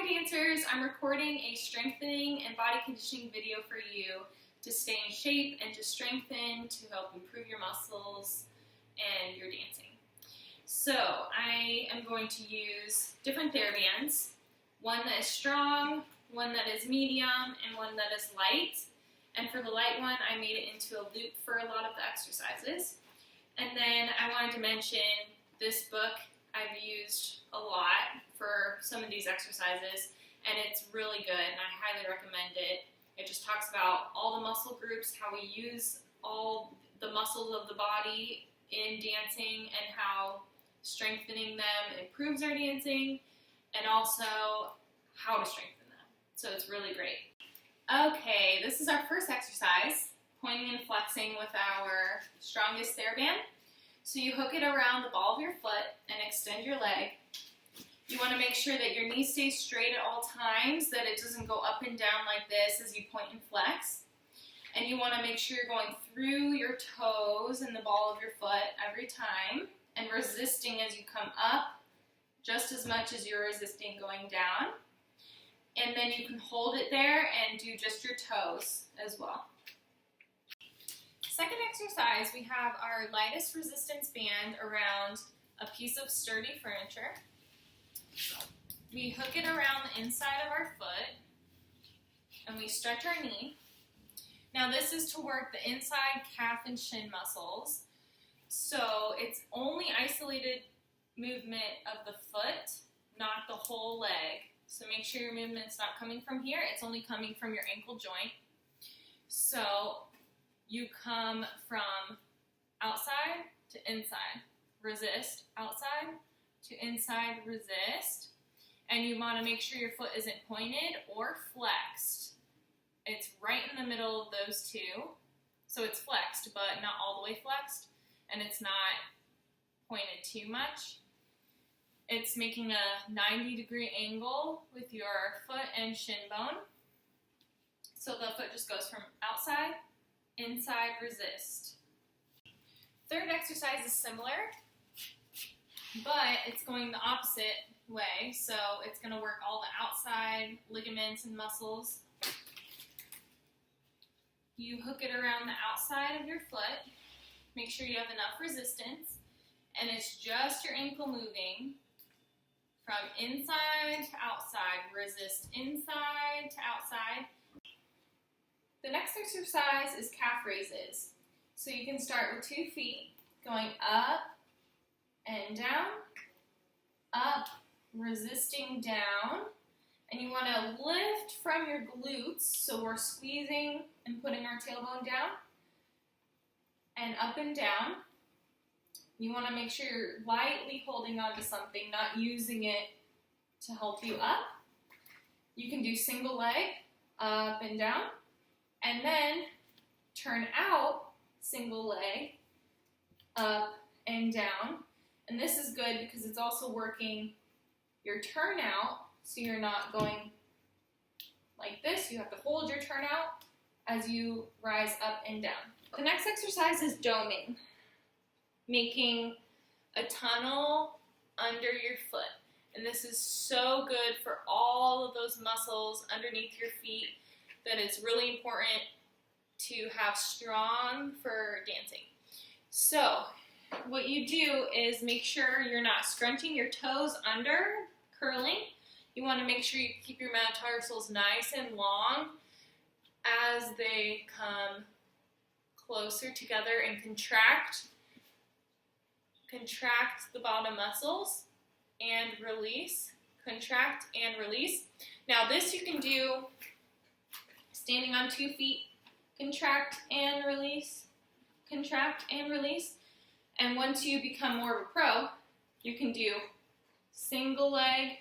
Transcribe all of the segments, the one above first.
Hi dancers, I'm recording a strengthening and body conditioning video for you to stay in shape and to strengthen, to help improve your muscles and your dancing. So I am going to use different TheraBands, one that is strong, one that is medium, and one that is light. And for the light one, I made it into a loop for a lot of the exercises. And then I wanted to mention this book I've used a lot for some of these exercises, and it's really good, and I highly recommend it. It just talks about all the muscle groups, how we use all the muscles of the body in dancing, and how strengthening them improves our dancing, and also how to strengthen them. So it's really great. Okay, this is our first exercise, pointing and flexing with our strongest TheraBand. So you hook it around the ball of your foot and extend your leg. You want to make sure that your knee stays straight at all times, that it doesn't go up and down like this as you point and flex. And you want to make sure you're going through your toes and the ball of your foot every time and resisting as you come up just as much as you're resisting going down. And then you can hold it there and do just your toes as well. Second exercise, we have our lightest resistance band around a piece of sturdy furniture. We hook it around the inside of our foot and we stretch our knee. Now this is to work the inside calf and shin muscles. So it's only isolated movement of the foot, not the whole leg. So make sure your movement's not coming from here, it's only coming from your ankle joint. So you come from outside to inside, resist, outside to inside, resist. And you want to make sure your foot isn't pointed or flexed. It's right in the middle of those two. So it's flexed, but not all the way flexed. And it's not pointed too much. It's making a 90-degree angle with your foot and shin bone. So the foot just goes from outside, inside, resist. Third exercise is similar, but it's going the opposite way. So it's going to work all the outside ligaments and muscles. You hook it around the outside of your foot. Make sure you have enough resistance. And it's just your ankle moving from inside to outside. Resist inside to outside. The next exercise is calf raises. So you can start with 2 feet, going up and down, up, resisting down. And you want to lift from your glutes, so we're squeezing and putting our tailbone down, and up and down. You want to make sure you're lightly holding on to something, not using it to help you up. You can do single leg, up and down. And then turn out, single leg, up and down. And this is good because it's also working your turnout, so you're not going like this. You have to hold your turnout as you rise up and down. The next exercise is doming, making a tunnel under your foot. And this is so good for all of those muscles underneath your feet, that it's really important to have strong for dancing. So what you do is make sure you're not scrunching your toes under, curling. You want to make sure you keep your metatarsals nice and long as they come closer together and contract the bottom muscles and release, contract and release. Now this you can do standing on 2 feet, contract and release, contract and release. And once you become more of a pro, you can do single leg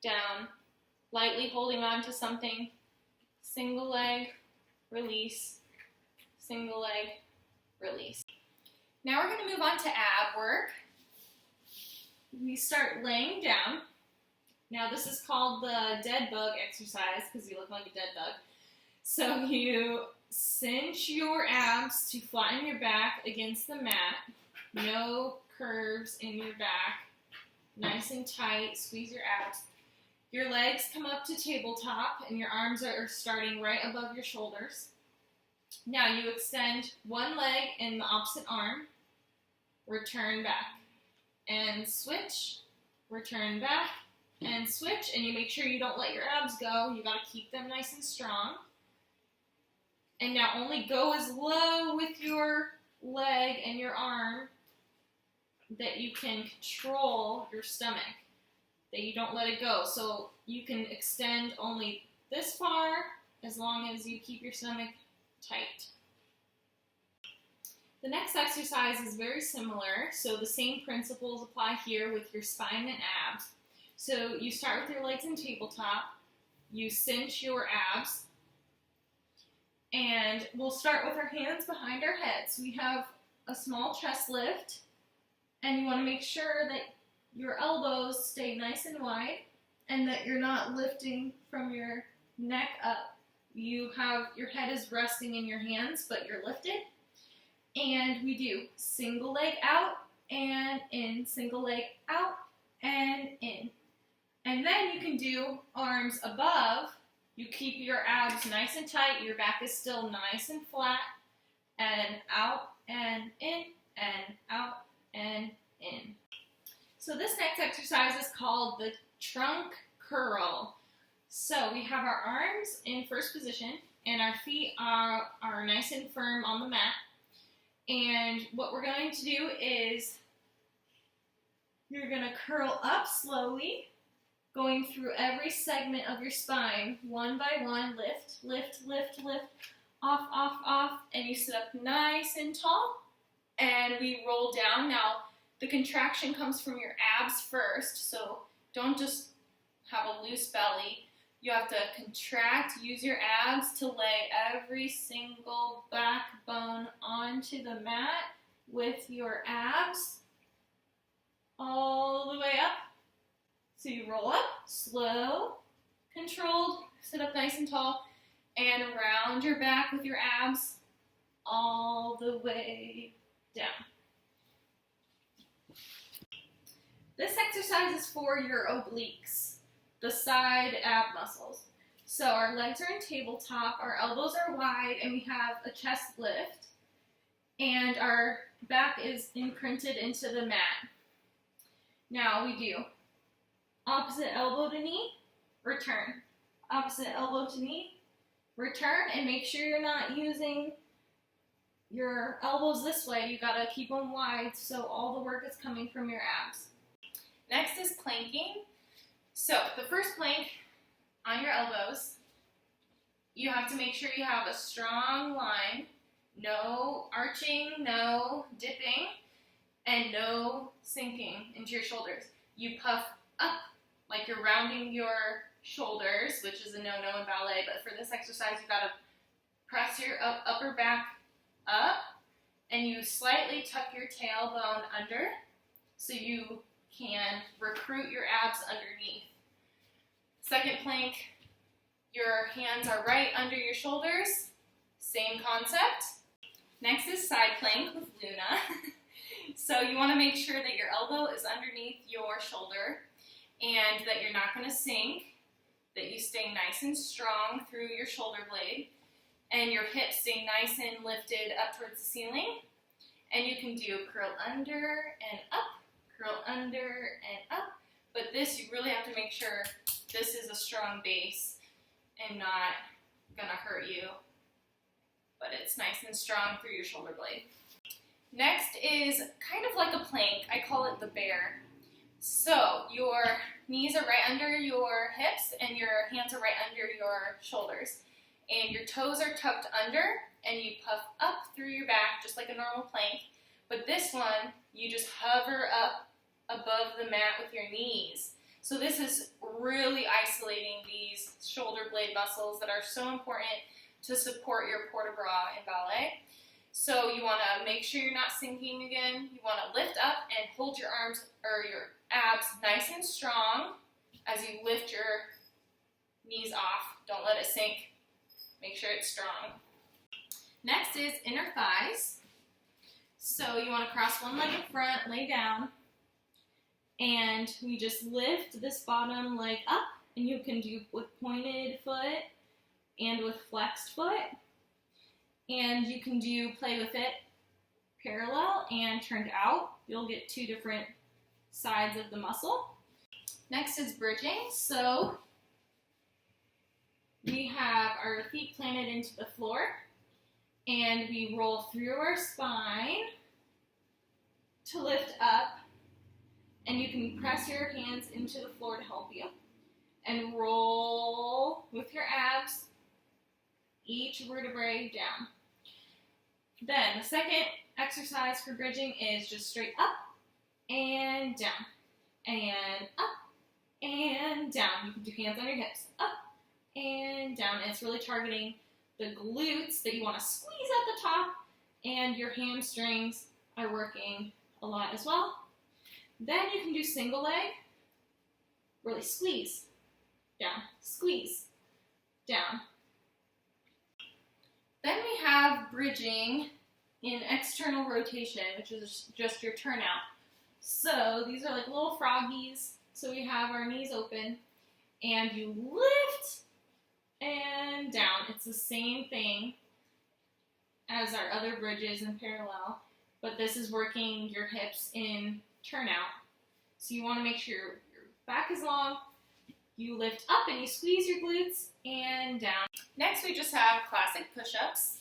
down, lightly holding on to something, single leg, release, single leg, release. Now we're going to move on to ab work. We start laying down. Now this is called the dead bug exercise because you look like a dead bug. So you cinch your abs to flatten your back against the mat. No curves in your back. Nice and tight. Squeeze your abs. Your legs come up to tabletop and your arms are starting right above your shoulders. Now you extend one leg in the opposite arm, return back, and switch, return back, and switch, and you make sure you don't let your abs go. You gotta keep them nice and strong. And now only go as low with your leg and your arm that you can control your stomach, that you don't let it go. So you can extend only this far as long as you keep your stomach tight. The next exercise is very similar, so the same principles apply here with your spine and abs. So you start with your legs in tabletop, you cinch your abs, and we'll start with our hands behind our heads. We have a small chest lift, and you want to make sure that your elbows stay nice and wide and that you're not lifting from your neck up. You have your head is resting in your hands, but you're lifted. And we do single leg out and in, single leg out and in. And then you can do arms above. You keep your abs nice and tight, your back is still nice and flat, and out and in, and out and in. So this next exercise is called the trunk curl. So we have our arms in first position, and our feet are nice and firm on the mat. And what we're going to do is you're going to curl up slowly, going through every segment of your spine, one by one, lift, lift, lift, lift, off, off, off, and you sit up nice and tall, and we roll down. Now, the contraction comes from your abs first, so don't just have a loose belly. You have to contract, use your abs to lay every single backbone onto the mat with your abs all the way up. So you roll up, slow, controlled, sit up nice and tall, and round your back with your abs all the way down. This exercise is for your obliques, the side ab muscles. So our legs are in tabletop, our elbows are wide, and we have a chest lift, and our back is imprinted into the mat. Now we do opposite elbow to knee, return. Opposite elbow to knee, return, and make sure you're not using your elbows this way. You gotta keep them wide so all the work is coming from your abs. Next is planking. So the first plank on your elbows, you have to make sure you have a strong line, no arching, no dipping, and no sinking into your shoulders. You puff up like you're rounding your shoulders, which is a no-no in ballet, but for this exercise, you gotta press your upper back up, and you slightly tuck your tailbone under so you can recruit your abs underneath. Second plank, your hands are right under your shoulders, same concept. Next is side plank with Luna. So you want to make sure that your elbow is underneath your shoulder and that you're not going to sink, that you stay nice and strong through your shoulder blade, and your hips stay nice and lifted up towards the ceiling. And you can do curl under and up, curl under and up, but this you really have to make sure this is a strong base and not gonna hurt you, but it's nice and strong through your shoulder blade. Next is kind of like a plank. I call it the bear. So your knees are right under your hips and your hands are right under your shoulders, and your toes are tucked under, and you puff up through your back just like a normal plank. But this one, you just hover up above the mat with your knees. So this is really isolating these shoulder blade muscles that are so important to support your port de bras in ballet. So you want to make sure you're not sinking again. You want to lift up and hold your arms or your abs nice and strong as you lift your knees off. Don't let it sink. Make sure it's strong. Next is inner thighs. So you want to cross one leg in front, lay down, and we just lift this bottom leg up and you can do with pointed foot and with flexed foot. And you can play with it parallel and turned out. You'll get two different sides of the muscle. Next is bridging. So we have our feet planted into the floor and we roll through our spine to lift up, and you can press your hands into the floor to help you and roll with your abs each vertebrae down. Then the second exercise for bridging is just straight up and down and up and down. You can do hands on your hips, up and down. And it's really targeting the glutes that you want to squeeze at the top, and your hamstrings are working a lot as well. Then you can do single leg, really squeeze, down, squeeze, down. Then we have bridging in external rotation, which is just your turnout. So these are like little froggies. So we have our knees open, and you lift and down. It's the same thing as our other bridges in parallel, but this is working your hips in turnout. So you want to make sure your back is long. You lift up and you squeeze your glutes and down. Next, we just have classic push-ups.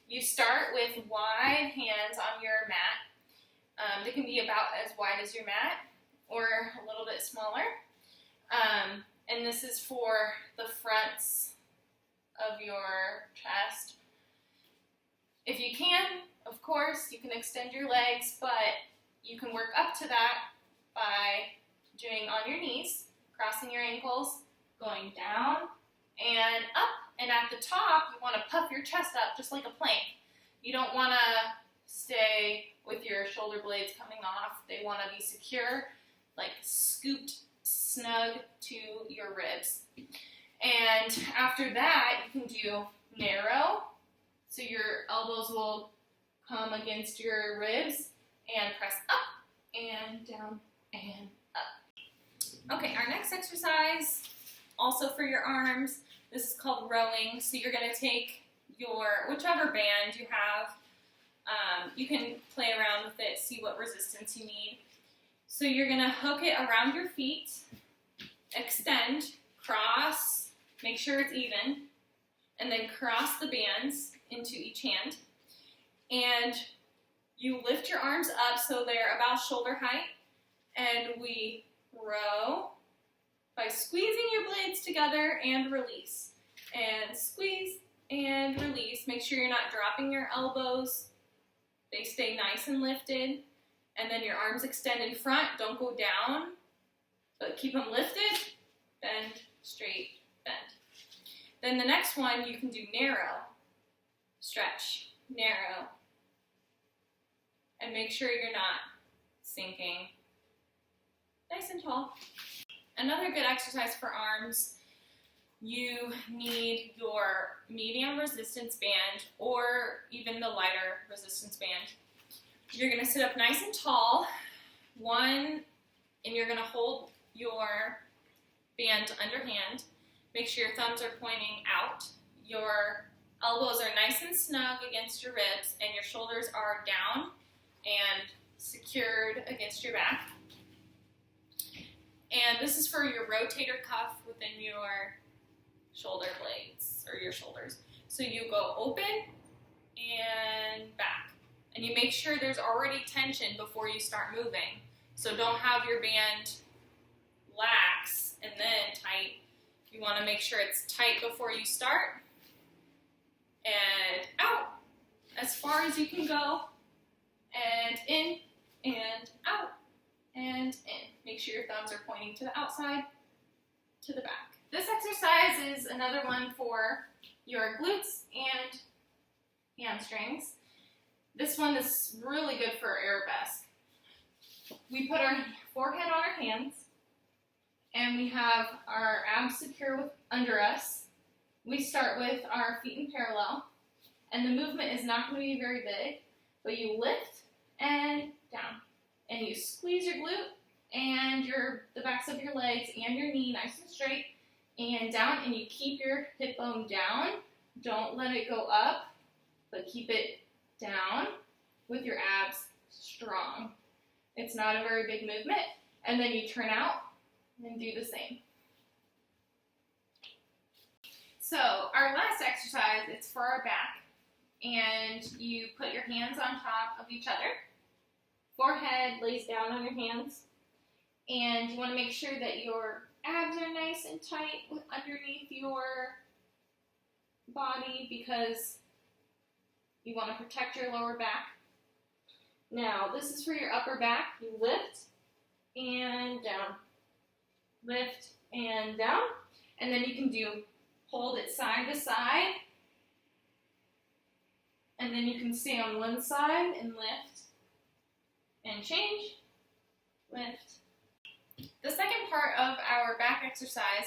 You start with wide hands on your mat. They can be about as wide as your mat or a little bit smaller. And this is for the fronts of your chest. If you can, of course, you can extend your legs, but you can work up to that by doing on your knees, crossing your ankles, going down and up. And at the top, you want to puff your chest up just like a plank. You don't want to stay with your shoulder blades coming off. They want to be secure, like scooped snug to your ribs. And after that, you can do narrow. So your elbows will come against your ribs and press up and down and up. Okay, our next exercise, also for your arms, this is called rowing. So you're going to take your, whichever band you have, you can play around with it, see what resistance you need. So you're going to hook it around your feet, extend, cross, make sure it's even, and then cross the bands into each hand. And you lift your arms up so they're about shoulder height, and we row by squeezing your blades together and release. And squeeze and release. Make sure you're not dropping your elbows. They stay nice and lifted. And then your arms extend in front. Don't go down, but keep them lifted. Bend, straight, bend. Then the next one, you can do narrow. Stretch, narrow. And make sure you're not sinking. Nice and tall. Another good exercise for arms, you need your medium resistance band or even the lighter resistance band. You're going to sit up nice and tall, and you're going to hold your band underhand. Make sure your thumbs are pointing out. Your elbows are nice and snug against your ribs, and your shoulders are down and secured against your back. And this is for your rotator cuff within your shoulder blades, or your shoulders. So you go open and back. And you make sure there's already tension before you start moving. So don't have your band lax and then tight. You want to make sure it's tight before you start. And out as far as you can go. And in and out and in. Make sure your thumbs are pointing to the outside, to the back. This exercise is another one for your glutes and hamstrings. This one is really good for arabesque. We put our forehead on our hands, and we have our abs secure under us. We start with our feet in parallel, and the movement is not going to be very big, but you lift and down, and you squeeze your glute and the backs of your legs and your knee nice and straight, and down, and you keep your hip bone down. Don't let it go up, but keep it down with your abs strong. It's not a very big movement. And then you turn out and do the same. So our last exercise, it's for our back. And you put your hands on top of each other. Forehead lays down on your hands. And you want to make sure that your abs are nice and tight underneath your body because you want to protect your lower back. Now, this is for your upper back. You lift and down. Lift and down. And then you can hold it side to side. And then you can stay on one side and lift and change. Lift. The second part of our back exercise,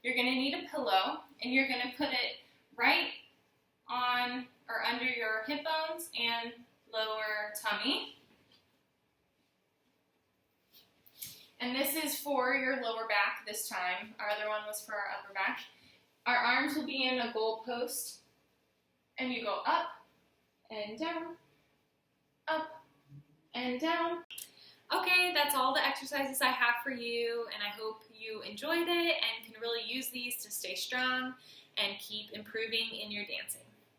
you're going to need a pillow, and you're going to put it right on or under your hip bones and lower tummy. And this is for your lower back this time. Our other one was for our upper back. Our arms will be in a goal post, and you go up and down, up and down. Okay, that's all the exercises I have for you, and I hope you enjoyed it and can really use these to stay strong and keep improving in your dancing.